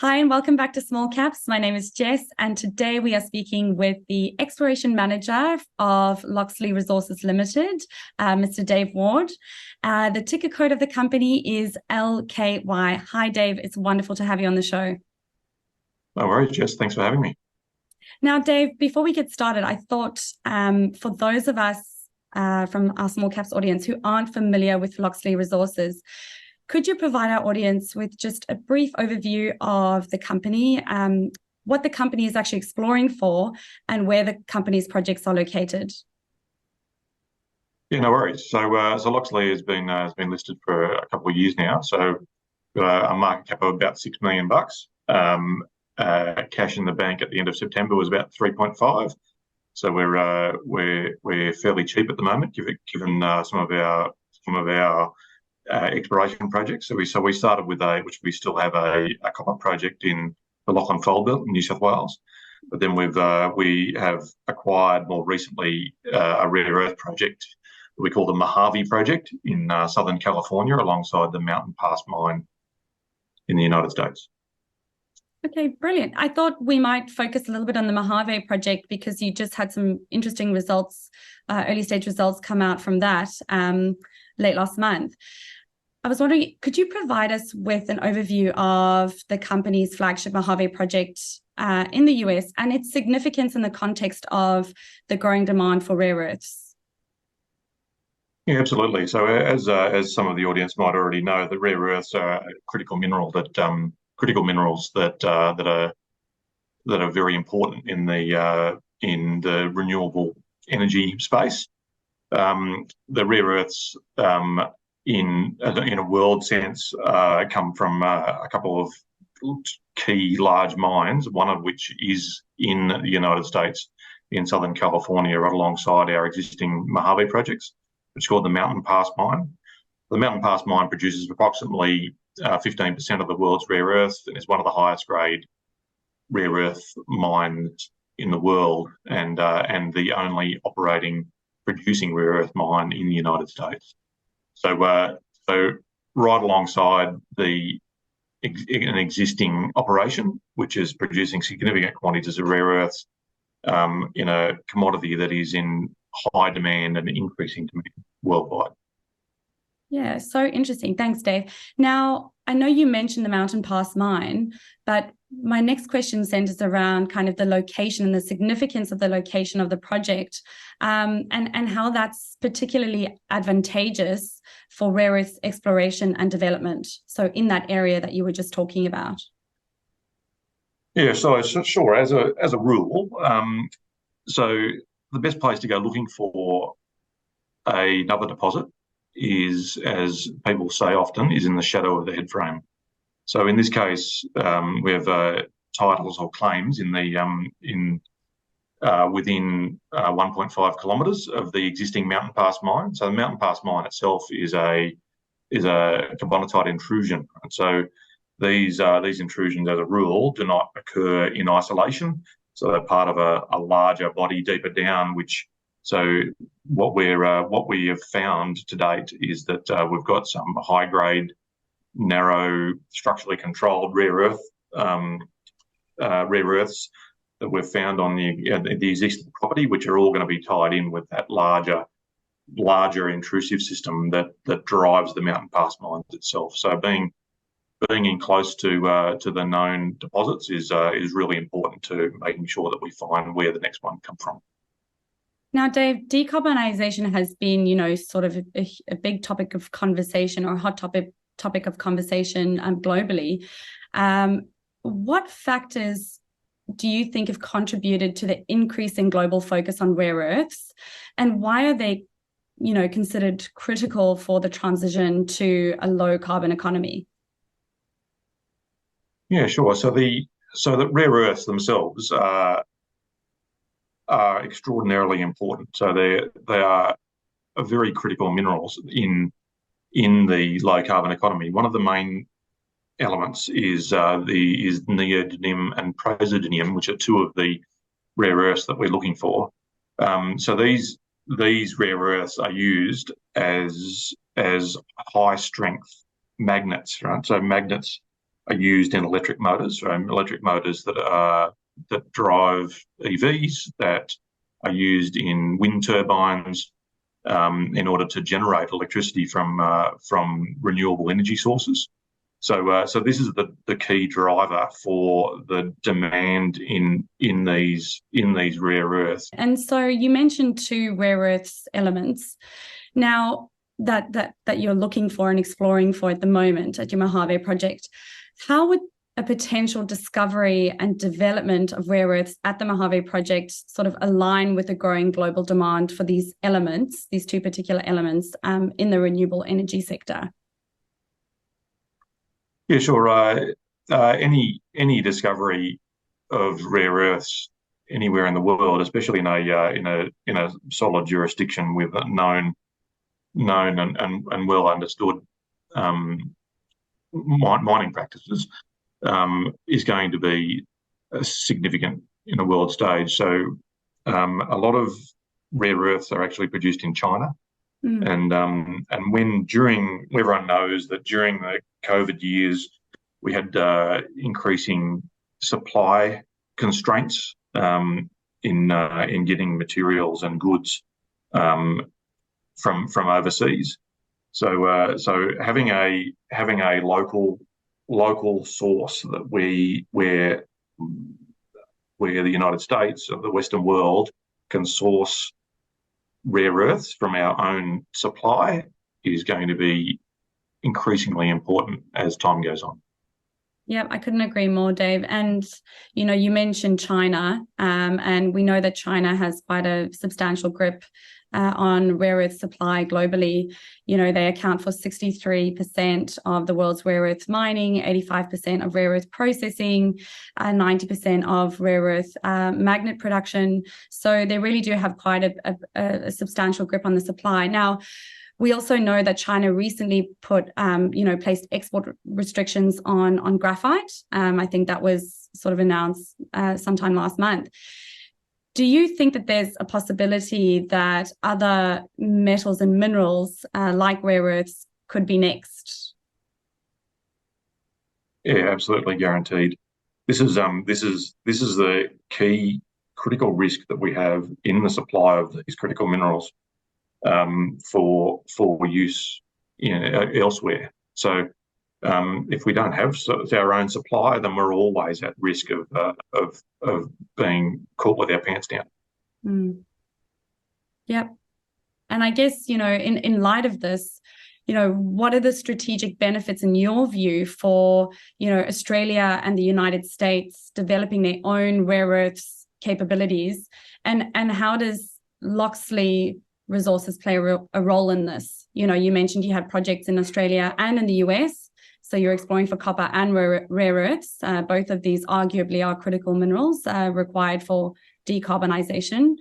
Hi, and welcome back to Small Caps. My name is Jess, and today we are speaking with the Exploration Manager of Locksley Resources Limited, Mr. Dave Ward. The ticker code of the company is LKY. Hi, Dave. It's wonderful to have you on the show. No worries, Jess. Thanks for having me. Now, Dave, before we get started, I thought for those of us from our Small Caps audience who aren't familiar with Locksley Resources, could you provide our audience with just a brief overview of the company, what the company is actually exploring for, and where the company's projects are located? Yeah, no worries. So Locksley has been listed for a couple of years now. So a market cap of about $6 million. Cash in the bank at the end of September was about 3.5. So we're fairly cheap at the moment, given some of our exploration projects. So we started with which we still have a copper project in the Lachlan Fold Belt in New South Wales, but then we have acquired more recently a rare earth project that we call the Mojave project in Southern California, alongside the Mountain Pass mine in the United States. Okay, brilliant. I thought we might focus a little bit on the Mojave project because you just had some interesting results, early stage results come out from that late last month. I was wondering, could you provide us with an overview of the company's flagship Mojave project in the US and its significance in the context of the growing demand for rare earths? Yeah, absolutely. So as some of the audience might already know, the rare earths are a critical minerals that are very important in the renewable energy space. The rare earths in a world sense come from a couple of key large mines, one of which is in the United States, in Southern California, right alongside our existing Mojave projects, which is called the Mountain Pass mine. The Mountain Pass mine produces approximately 15% of the world's rare earth and is one of the highest grade rare earth mines in the world, and the only operating producing rare earth mine in the United States. So right alongside an existing operation, which is producing significant quantities of rare earths in a commodity that is in high demand and increasing demand worldwide. Yeah, so interesting. Thanks, Dave. Now, I know you mentioned the Mountain Pass mine, but my next question centers around kind of the location and the significance of the location of the project, and how that's particularly advantageous for rare earth exploration and development. So in that area that you were just talking about. Yeah, so sure. As a rule, so the best place to go looking for another deposit is, as people say often, is in the shadow of the headframe. So in this case, we have titles or claims within 1.5 kilometres of the existing Mountain Pass mine. So the Mountain Pass mine itself is a carbonatite intrusion. And so these intrusions, as a rule, do not occur in isolation. So they're part of a larger body deeper down, So what we have found to date is that we've got some high grade, narrow, structurally controlled rare earths that we've found on the existing property, which are all going to be tied in with that larger intrusive system that drives the Mountain Pass mines itself. So being in close to the known deposits is really important to making sure that we find where the next one comes from. Now, Dave, decarbonisation has been, sort of a big topic of conversation, or a hot topic of conversation globally. What factors do you think have contributed to the increase in global focus on rare earths, and why are they, considered critical for the transition to a low carbon economy? Yeah, sure. So the rare earths themselves are extraordinarily important. So they are very critical minerals in the low carbon economy. One of the main elements is neodymium and praseodymium, which are two of the rare earths that we're looking for. So these rare earths are used as high strength magnets, right? So magnets are used in electric motors, electric motors that drive EVs, that are used in wind turbines in order to generate electricity from renewable energy sources. So this is the key driver for the demand in these rare earths. And so you mentioned 2 rare earths elements now that you're looking for and exploring for at the moment at your Mojave project. How would a potential discovery and development of rare earths at the Mojave project sort of align with the growing global demand for these elements, these 2 particular elements, in the renewable energy sector? Yeah, sure. Any discovery of rare earths anywhere in the world, especially in a solid jurisdiction with known and well understood mining practices, is going to be significant in a world stage. So a lot of rare earths are actually produced in China. And everyone knows that during the COVID years, we had increasing supply constraints in getting materials and goods from overseas. So having a local source that where the United States or the Western world can source rare earths from our own supply is going to be increasingly important as time goes on. Yeah, I couldn't agree more, Dave. And, you mentioned China, and we know that China has quite a substantial grip on rare earth supply globally. They account for 63% of the world's rare earth mining, 85% of rare earth processing, 90% of rare earth magnet production. So they really do have quite a substantial grip on the supply. Now, we also know that China recently placed export restrictions on graphite. I think that was sort of announced sometime last month. Do you think that there's a possibility that other metals and minerals like rare earths could be next? Yeah, absolutely guaranteed. This is the key critical risk that we have in the supply of these critical minerals for use elsewhere. So if we don't have our own supply, then we're always at risk of being caught with our pants down. Yep. And I guess, in light of this, what are the strategic benefits in your view for, Australia and the United States developing their own rare earths capabilities? And how does Locksley Resources play a role in this? You mentioned you had projects in Australia and in the US. So you're exploring for copper and rare earths. Both of these arguably are critical minerals required for decarbonisation.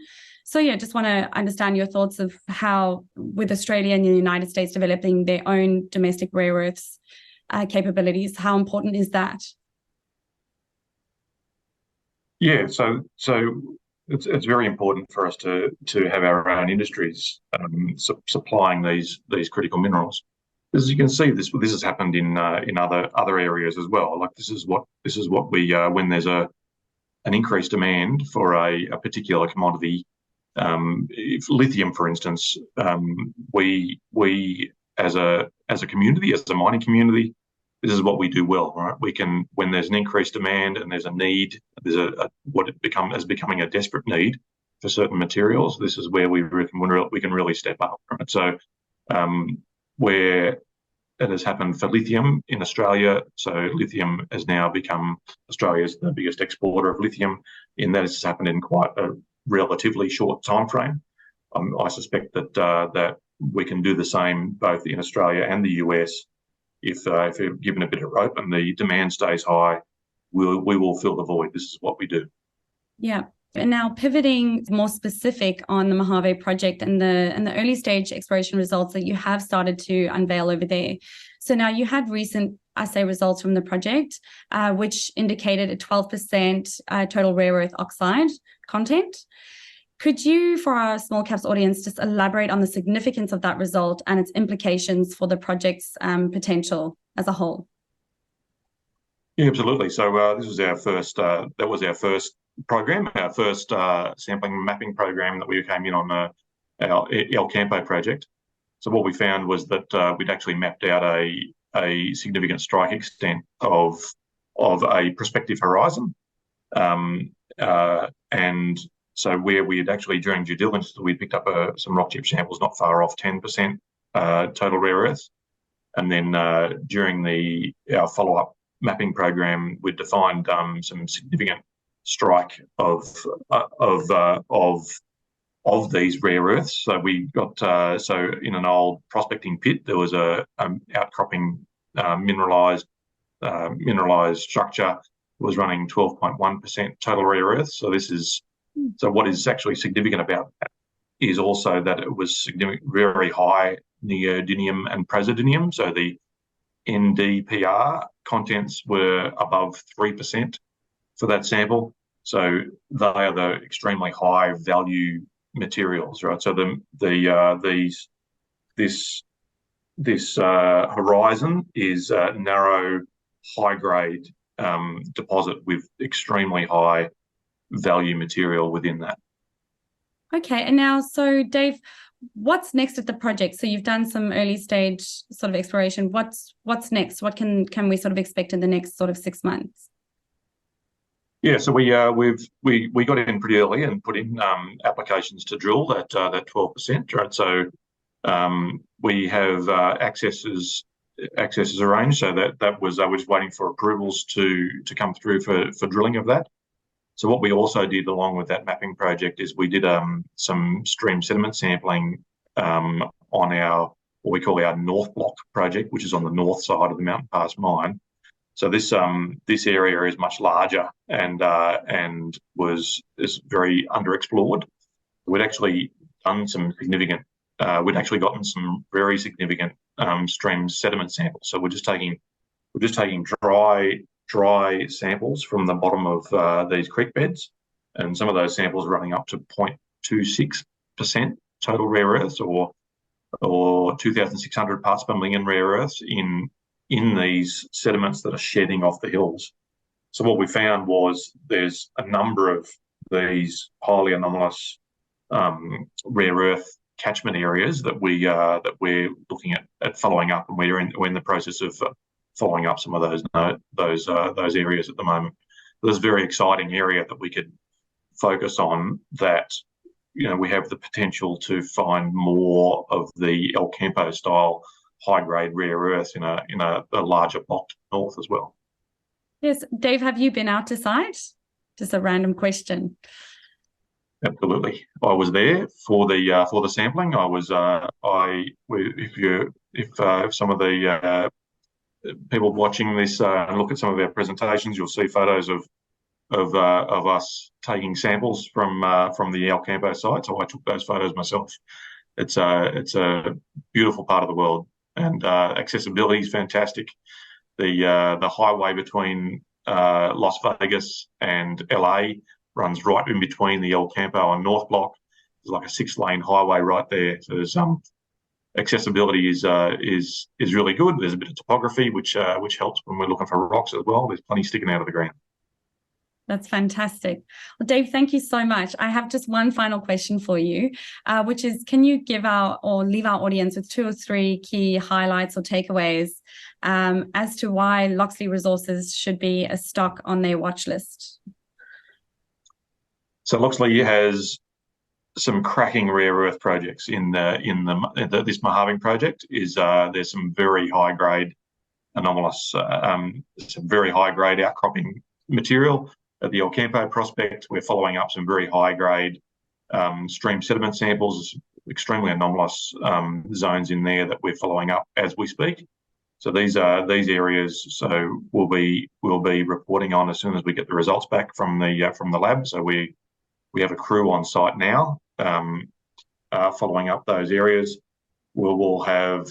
So yeah, just want to understand your thoughts of how, with Australia and the United States developing their own domestic rare earths capabilities, how important is that? Yeah, so it's very important for us to have our own industries supplying these critical minerals. As you can see, this has happened in other areas as well. Like this is what we when there's an increased demand for a particular commodity, if lithium, for instance, we as a community, as a mining community, this is what we do well, right? We can, when there's an increased demand and there's a need, there's becoming a desperate need for certain materials. This is where we can really step up, right? So where it has happened for lithium in Australia, so lithium has now become Australia's the biggest exporter of lithium. In that, it's happened in quite a relatively short time frame. I suspect that we can do the same both in Australia and the US. If you're given a bit of rope and the demand stays high, we will fill the void. This is what we do. Yeah. And now pivoting more specific on the Mojave project and the early stage exploration results that you have started to unveil over there. So now you had recent assay results from the project, which indicated a 12% total rare earth oxide content. Could you, for our small caps audience, just elaborate on the significance of that result and its implications for the project's potential as a whole? Yeah, absolutely. So this was our first. That was our first program, our first sampling mapping program that we came in on our El Campo project. So what we found was that we'd actually mapped out a significant strike extent of a prospective horizon, and so where we had actually during due diligence we picked up some rock chip samples not far off 10% total rare earths, and then during our follow up mapping program, we defined some significant strike of these rare earths. So we got so in an old prospecting pit there was a outcropping mineralized structure was running 12.1% total rare earths. So this is so what is actually significant about that is also that it was very high neodymium and praseodymium. So the NdPr contents were above 3% for that sample. So they are the extremely high value materials, right? So this horizon is a narrow, high grade deposit with extremely high value material within that. Okay, and now, so Dave, what's next at the project? So you've done some early stage sort of exploration. What's next? What can we sort of expect in the next sort of 6 months? Yeah, so we got in pretty early and put in applications to drill that 12%, right? So we have accesses arranged. So that was we're just waiting for approvals to come through for drilling of that. So what we also did along with that mapping project is we did some stream sediment sampling on our what we call our North Block project, which is on the north side of the Mountain Pass mine. So this area is much larger and is very underexplored. We'd actually done some significant. We'd actually gotten some very significant stream sediment samples. So we're just taking dry samples from the bottom of these creek beds, and some of those samples running up to 0.26% total rare earths or 2,600 parts per million rare earths in these sediments that are shedding off the hills. So what we found was there's a number of these highly anomalous rare earth catchment areas that we're looking at following up, and we're in the process of following up some of those areas at the moment. There's a very exciting area that we could focus on that, you know, we have the potential to find more of the El Campo style high grade rare earths in a larger block to the north as well. Yes, Dave, have you been out to site? Just a random question. Absolutely, I was there for the sampling. I was if some of the people watching this and look at some of our presentations, you'll see photos of us taking samples from the El Campo site. So I took those photos myself. It's a beautiful part of the world, and accessibility is fantastic. The highway between Las Vegas and LA runs right in between the El Campo and North Block. There's like a 6-lane highway right there. So there's accessibility is really good. There's a bit of topography which helps when we're looking for rocks as well. There's plenty sticking out of the ground. That's fantastic. Well, Dave, thank you so much. I have just one final question for you, which is, can you leave our audience with 2 or 3 key highlights or takeaways as to why Locksley Resources should be a stock on their watch list? So Locksley has some cracking rare earth projects in this Mojave project. There's some very high grade anomalous, some very high grade outcropping material. At the El Campo prospect, we're following up some very high grade stream sediment samples, extremely anomalous zones in there that we're following up as we speak. So these areas, so we'll be reporting on as soon as we get the results back from the lab. So we have a crew on site now following up those areas. We will have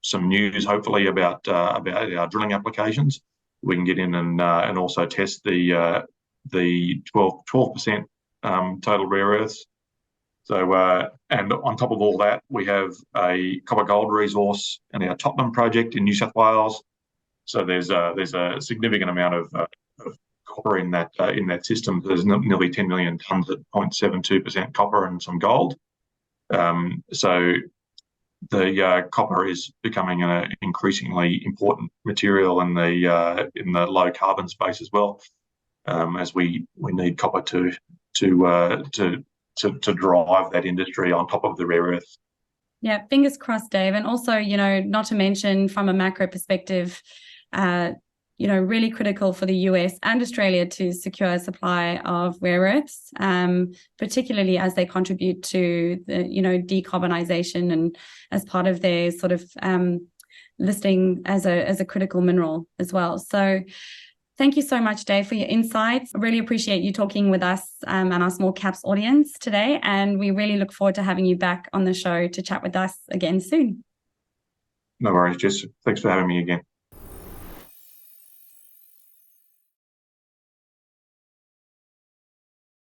some news hopefully about our drilling applications. We can get in and also test the 12% total rare earths So, and on top of all that, we have a copper gold resource in our Tottenham project in New South Wales. So there's a significant amount of copper in that system. There's nearly 10 million tonnes at 0.72% copper and some gold. So the copper is becoming an increasingly important material in the low carbon space as well, as we need copper to drive that industry on top of the rare earth. Yeah, fingers crossed, Dave. And also, not to mention from a macro perspective, really critical for the US and Australia to secure a supply of rare earths, particularly as they contribute to the, decarbonisation and as part of their sort of listing as a critical mineral as well. So thank you so much, Dave, for your insights. I really appreciate you talking with us and our small caps audience today. And we really look forward to having you back on the show to chat with us again soon. No worries, Jess. Thanks for having me again.